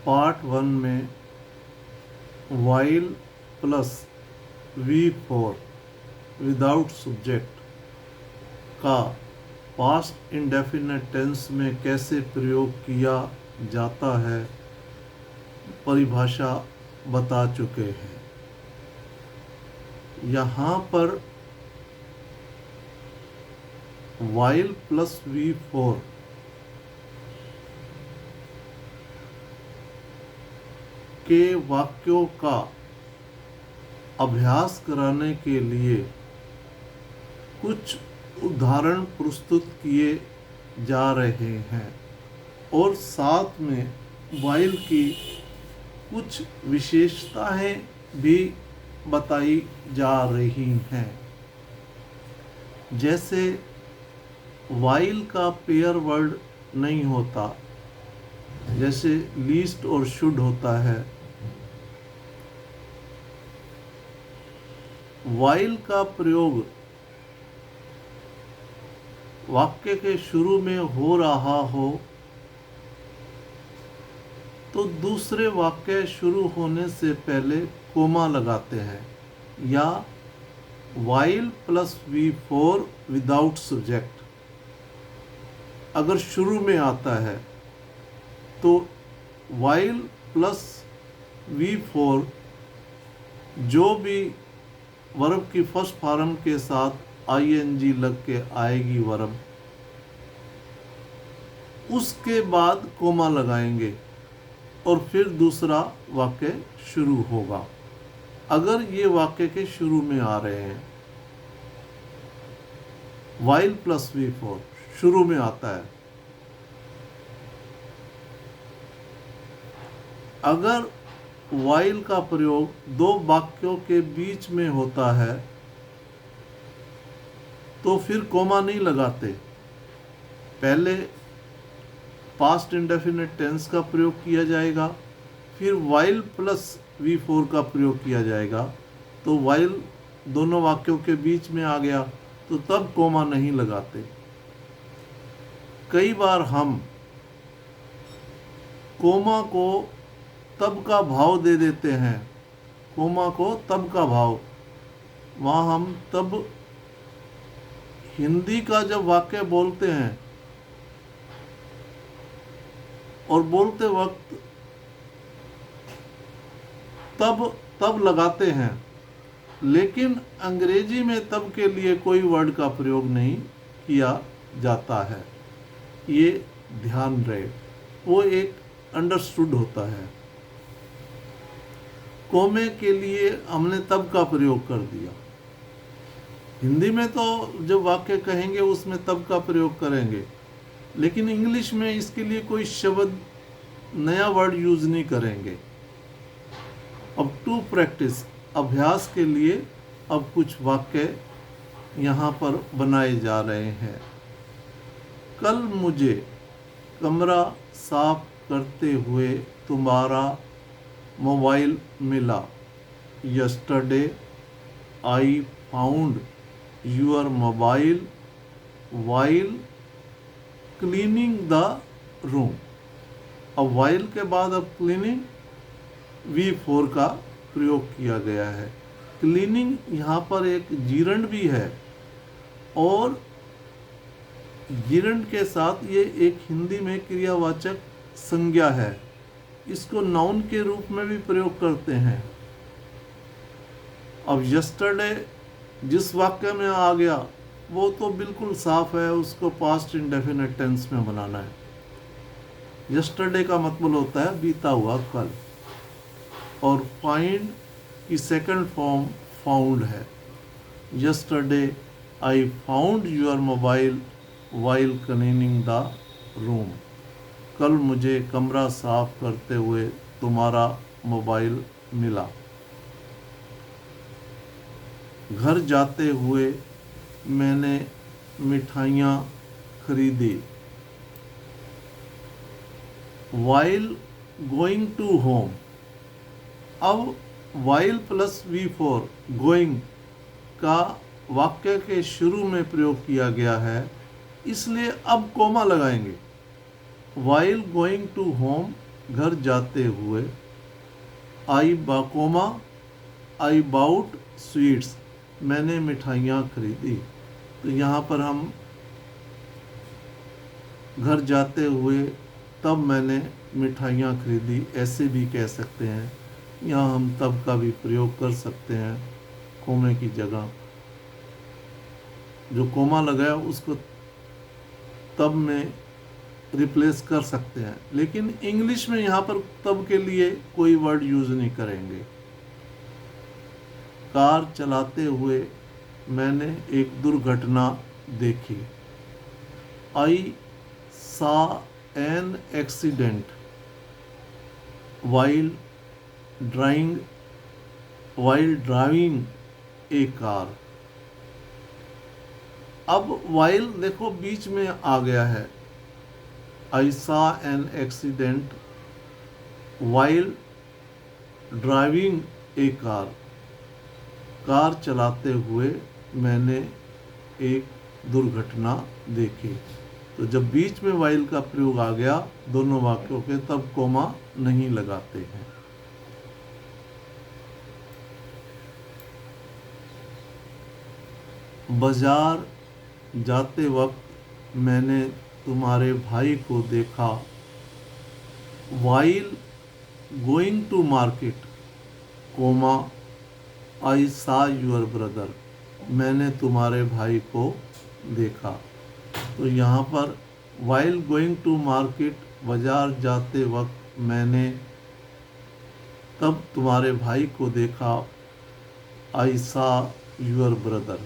Part 1 में while plus V4 without subject का past indefinite tense में कैसे प्रयोग किया जाता है परिभाषा बता चुके हैं। यहाँ पर वाइल प्लस V4 के वाक्यों का अभ्यास कराने के लिए कुछ उदाहरण प्रस्तुत किए जा रहे हैं और साथ में वाइल की कुछ विशेषताएं भी बताई जा रही हैं। जैसे वाइल का पेयर वर्ड नहीं होता, जैसे लीस्ट और शुड होता है। वाइल का प्रयोग वाक्य के शुरू में हो रहा हो तो दूसरे वाक्य शुरू होने से पहले कोमा लगाते हैं, या while plus V4 without subject अगर शुरू में आता है तो वाइल प्लस V4 जो भी वर्ब की फर्स्ट फॉर्म के साथ ing लग के आएगी वर्ब, उसके बाद कोमा लगाएंगे और फिर दूसरा वाक्य शुरू होगा। अगर ये वाक्य के शुरू में आ रहे हैं, वाइल प्लस V4 शुरू में आता है। अगर वाइल का प्रयोग दो वाक्यों के बीच में होता है तो फिर कोमा नहीं लगाते, पहले पास्ट इंडेफिनिट टेंस का प्रयोग किया जाएगा, फिर वाइल प्लस V4 का प्रयोग किया जाएगा। तो वाइल दोनों वाक्यों के बीच में आ गया तो तब कोमा नहीं लगाते। कई बार हम कोमा को तब का भाव दे देते हैं, कोमा को तब का भाव। वहाँ हम तब हिंदी का जब वाक्य बोलते हैं और बोलते वक्त तब लगाते हैं, लेकिन अंग्रेजी में तब के लिए कोई वर्ड का प्रयोग नहीं किया जाता है। ये ध्यान रहे, वो एक अंडरस्टूड होता है। कोमे के लिए हमने तब का प्रयोग कर दिया। हिंदी में तो जब वाक्य कहेंगे उसमें तब का प्रयोग करेंगे, लेकिन इंग्लिश में इसके लिए कोई शब्द नया वर्ड यूज नहीं करेंगे। अब टू प्रैक्टिस अभ्यास के लिए अब कुछ वाक्य यहाँ पर बनाए जा रहे हैं। कल मुझे कमरा साफ करते हुए तुम्हारा मोबाइल मिला। Yesterday I found your mobile while cleaning the room. अब वाइल के बाद अब क्लीनिंग V4 का प्रयोग किया गया है। क्लीनिंग यहाँ पर एक जीरंड भी है और जीरंड के साथ ये एक हिंदी में क्रियावाचक संज्ञा है। इसको नाउन के रूप में भी प्रयोग करते हैं। अब यस्टरडे जिस वाक्य में आ गया वो तो बिल्कुल साफ है, उसको पास्ट इंडेफिनिट टेंस में बनाना है। यस्टरडे का मतलब होता है बीता हुआ कल, और फाइंड की सेकंड फॉर्म फाउंड है। Yesterday I found your mobile while cleaning the room. कल मुझे कमरा साफ करते हुए तुम्हारा मोबाइल मिला। घर जाते हुए मैंने मिठाइयाँ खरीदी। While going to home. अब वाइल प्लस V4 गोइंग का वाक्य के शुरू में प्रयोग किया गया है, इसलिए अब कोमा लगाएंगे। वाइल गोइंग टू होम घर जाते हुए, आई बाकोमा, आई बाउट स्वीट्स, मैंने मिठाइयाँ खरीदी। तो यहाँ पर हम घर जाते हुए तब मैंने मिठाइयाँ खरीदी ऐसे भी कह सकते हैं। यहाँ हम तब का भी प्रयोग कर सकते हैं, कोमे की जगह जो कोमा लगाया उसको तब में रिप्लेस कर सकते हैं। लेकिन इंग्लिश में यहाँ पर तब के लिए कोई वर्ड यूज़ नहीं करेंगे। कार चलाते हुए मैंने एक दुर्घटना देखी। आई सा an accident while driving A car. अब वाइल देखो बीच में आ गया है। आई सा an accident while driving A car, car चलाते हुए मैंने एक दुर्घटना देखी। तो जब बीच में वाइल का प्रयोग आ गया दोनों वाक्यों के, तब कोमा नहीं लगाते हैं। बाजार जाते वक्त मैंने तुम्हारे भाई को देखा। While going to market, comma I saw your brother, मैंने तुम्हारे भाई को देखा। तो यहाँ पर वाइल गोइंग टू मार्केट, बाजार जाते वक्त मैंने तब तुम्हारे भाई को देखा। आई सा यूर ब्रदर।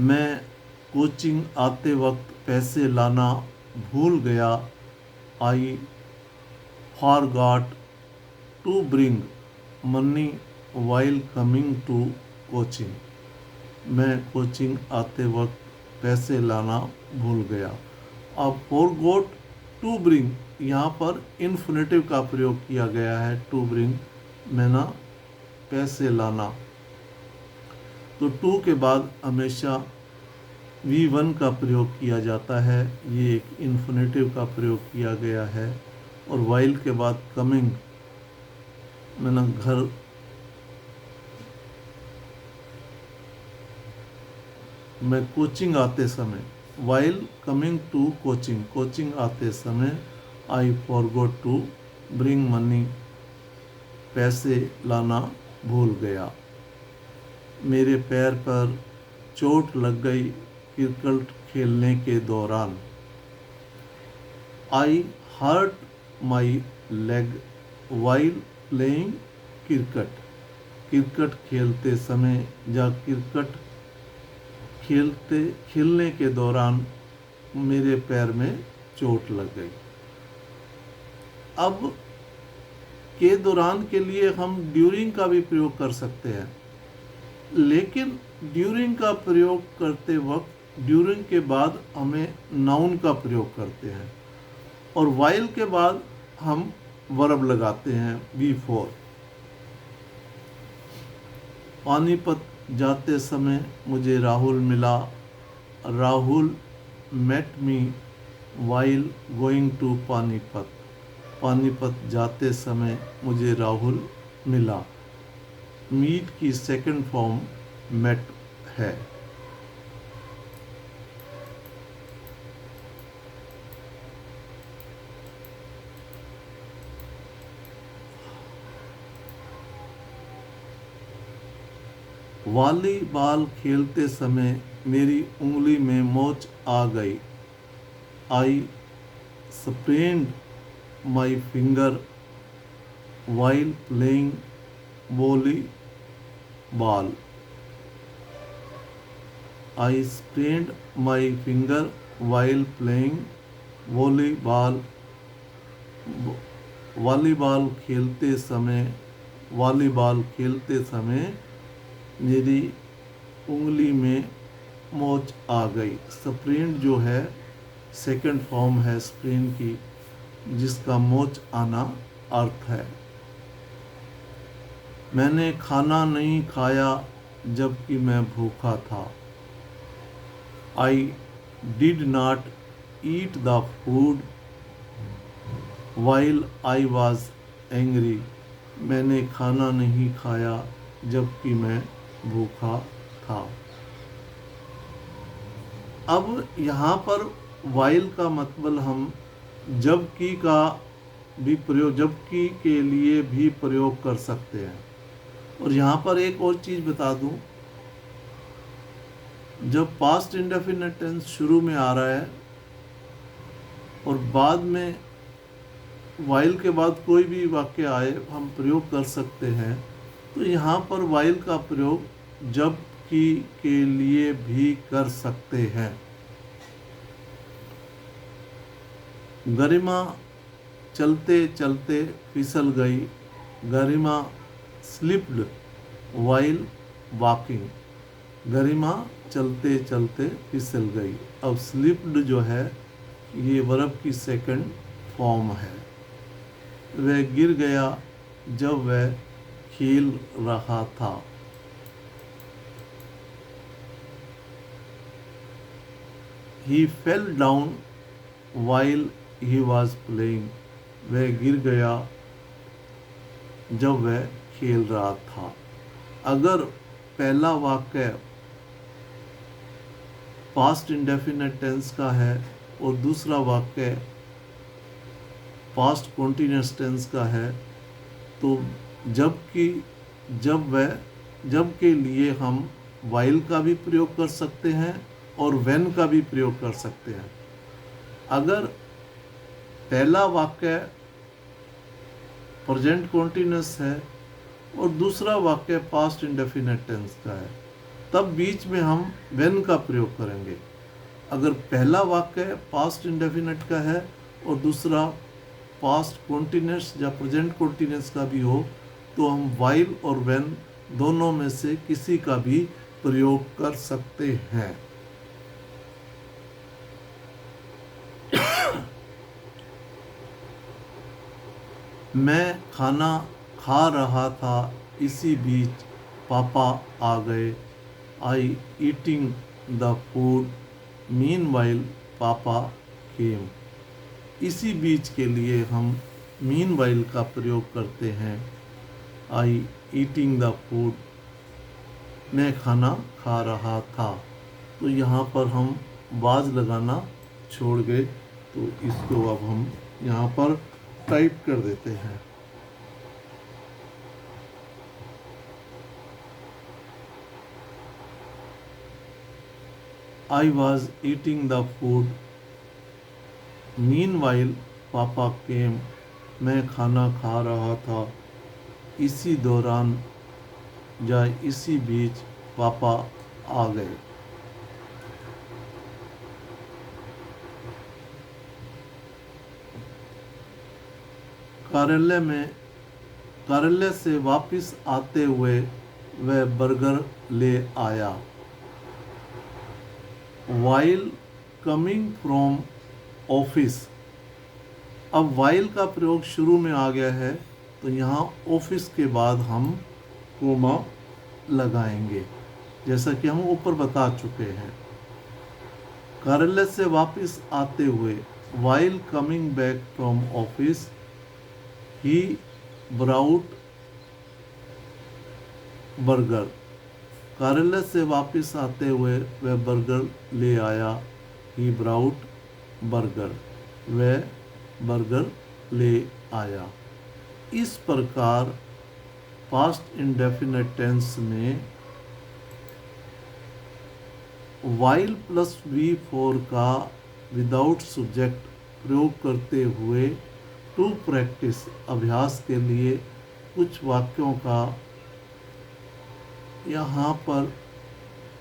मैं कोचिंग आते वक्त पैसे लाना भूल गया। I forgot to bring money while coming to coaching, मैं कोचिंग आते वक्त पैसे लाना भूल गया। अब फॉरगॉट टू ब्रिंग, यहाँ पर इन्फिनेटिव का प्रयोग किया गया है। टू ब्रिंग मैंने पैसे लाना। तो टू के बाद हमेशा V1 का प्रयोग किया जाता है, ये एक इन्फिनेटिव का प्रयोग किया गया है। और वाइल के बाद कमिंग, मैंने घर मैं कोचिंग आते समय, while coming to coaching, coaching आते समय I forgot to bring money, पैसे लाना भूल गया। मेरे पैर पर चोट लग गई क्रिकेट खेलने के दौरान। I hurt my leg while playing cricket, cricket खेलते समय या क्रिकेट खेलने के दौरान मेरे पैर में चोट लग गई। अब के दौरान के लिए हम ड्यूरिंग का भी प्रयोग कर सकते हैं, लेकिन ड्यूरिंग का प्रयोग करते वक्त ड्यूरिंग के बाद हमें नाउन का प्रयोग करते हैं और वाइल के बाद हम वर्ब लगाते हैं V4। पानीपत जाते समय मुझे राहुल मिला। Rahul met me while going to Panipat, Panipat जाते समय मुझे राहुल मिला। मीट की सेकंड फॉर्म मेट है। वॉलीबॉल खेलते समय मेरी उंगली में मोच आ गई। I sprained my finger while playing volleyball. I sprained my finger while playing volleyball. Volleyball खेलते समय मेरी उंगली में मोच आ गई। स्प्रेन जो है सेकंड फॉर्म है स्प्रेन की, जिसका मोच आना अर्थ है। मैंने खाना नहीं खाया जबकि मैं भूखा था। I did not eat the food while I was angry, मैंने खाना नहीं खाया जबकि मैं भूखा था। अब यहाँ पर वाइल का मतलब हम जबकि का भी प्रयोग, जबकि के लिए भी प्रयोग कर सकते हैं। और यहाँ पर एक और चीज़ बता दूँ, जब पास्ट इंडेफिनिट टेंस शुरू में आ रहा है और बाद में वाइल के बाद कोई भी वाक्य आए हम प्रयोग कर सकते हैं, तो यहाँ पर वाइल का प्रयोग जबकि के लिए भी कर सकते हैं। गरिमा चलते चलते फिसल गई, गरिमा स्लिप्ड वाइल वॉकिंग, गरिमा चलते चलते फिसल गई। अब स्लिप्ड जो है ये वर्ब की सेकंड फॉर्म है। वह गिर गया जब वह खेल रहा था। He fell down while he was playing, वह गिर गया जब वह खेल रहा था। अगर पहला वाक्य पास्ट इंडेफिनिट टेंस का है और दूसरा वाक्य पास्ट कॉन्टिन्यूअस टेंस का है, तो जब के लिए हम वाइल का भी प्रयोग कर सकते हैं और व्हेन का भी प्रयोग कर सकते हैं। अगर पहला वाक्य प्रेजेंट कॉन्टिन्यूअस है और दूसरा वाक्य पास्ट इंडेफिनिट टेंस का है, तब बीच में हम व्हेन का प्रयोग करेंगे। अगर पहला वाक्य पास्ट इंडेफिनिट का है और दूसरा पास्ट कॉन्टिन्यूअस या प्रेजेंट कॉन्टिन्यूअस का भी हो, तो हम वाइल और व्हेन दोनों में से किसी का भी प्रयोग कर सकते हैं। मैं खाना खा रहा था, इसी बीच पापा आ गए। आई ईटिंग द फूड मीनवाइल पापा केम। इसी बीच के लिए हम मीनवाइल का प्रयोग करते हैं। आई ईटिंग द फूड, मैं खाना खा रहा था। तो यहाँ पर हम बाज लगाना छोड़ गए, तो इसको अब हम यहाँ पर टाइप कर देते हैं। I was eating the food meanwhile पापा came, मैं खाना खा रहा था, इसी दौरान या इसी बीच पापा आ गए। कार्यालय से वापस आते हुए वह बर्गर ले आया। While coming from ऑफिस, अब वाइल का प्रयोग शुरू में आ गया है, तो यहाँ ऑफिस के बाद हम कोमा लगाएंगे, जैसा कि हम ऊपर बता चुके हैं। कार्यालय से वापस आते हुए, while coming back from office, he brought burger. कार्यालय से वापस आते हुए वह बर्गर ले आया। ही ब्राउट बर्गर, वह बर्गर ले आया। इस प्रकार पास्ट इंडेफिनिट टेंस में वाइल प्लस V4 का विदाउट सब्जेक्ट प्रयोग करते हुए टू प्रैक्टिस, अभ्यास के लिए कुछ वाक्यों का यहाँ पर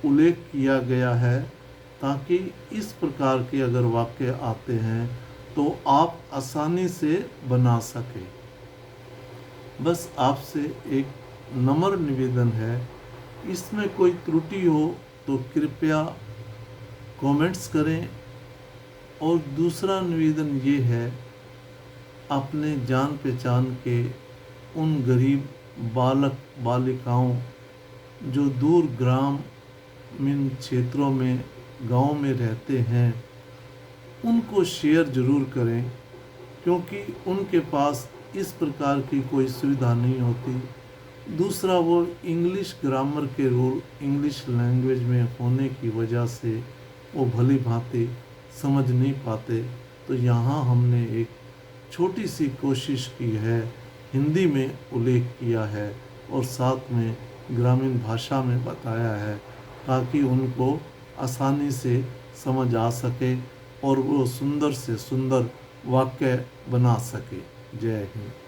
उल्लेख किया गया है, ताकि इस प्रकार के अगर वाक्य आते हैं तो आप आसानी से बना सकें। बस आपसे एक नम्र निवेदन है, इसमें कोई त्रुटि हो तो कृपया कमेंट्स करें। और दूसरा निवेदन ये है, अपने जान पहचान के उन गरीब बालक बालिकाओं जो दूर ग्रामीण क्षेत्रों में, गांव में रहते हैं, उनको शेयर ज़रूर करें, क्योंकि उनके पास इस प्रकार की कोई सुविधा नहीं होती। दूसरा, वो इंग्लिश ग्रामर के रूल इंग्लिश लैंग्वेज में होने की वजह से वो भली भांति समझ नहीं पाते। तो यहाँ हमने एक छोटी सी कोशिश की है, हिंदी में उल्लेख किया है और साथ में ग्रामीण भाषा में बताया है, ताकि उनको आसानी से समझ आ सके और वो सुंदर से सुंदर वाक्य बना सके। जय हिंद।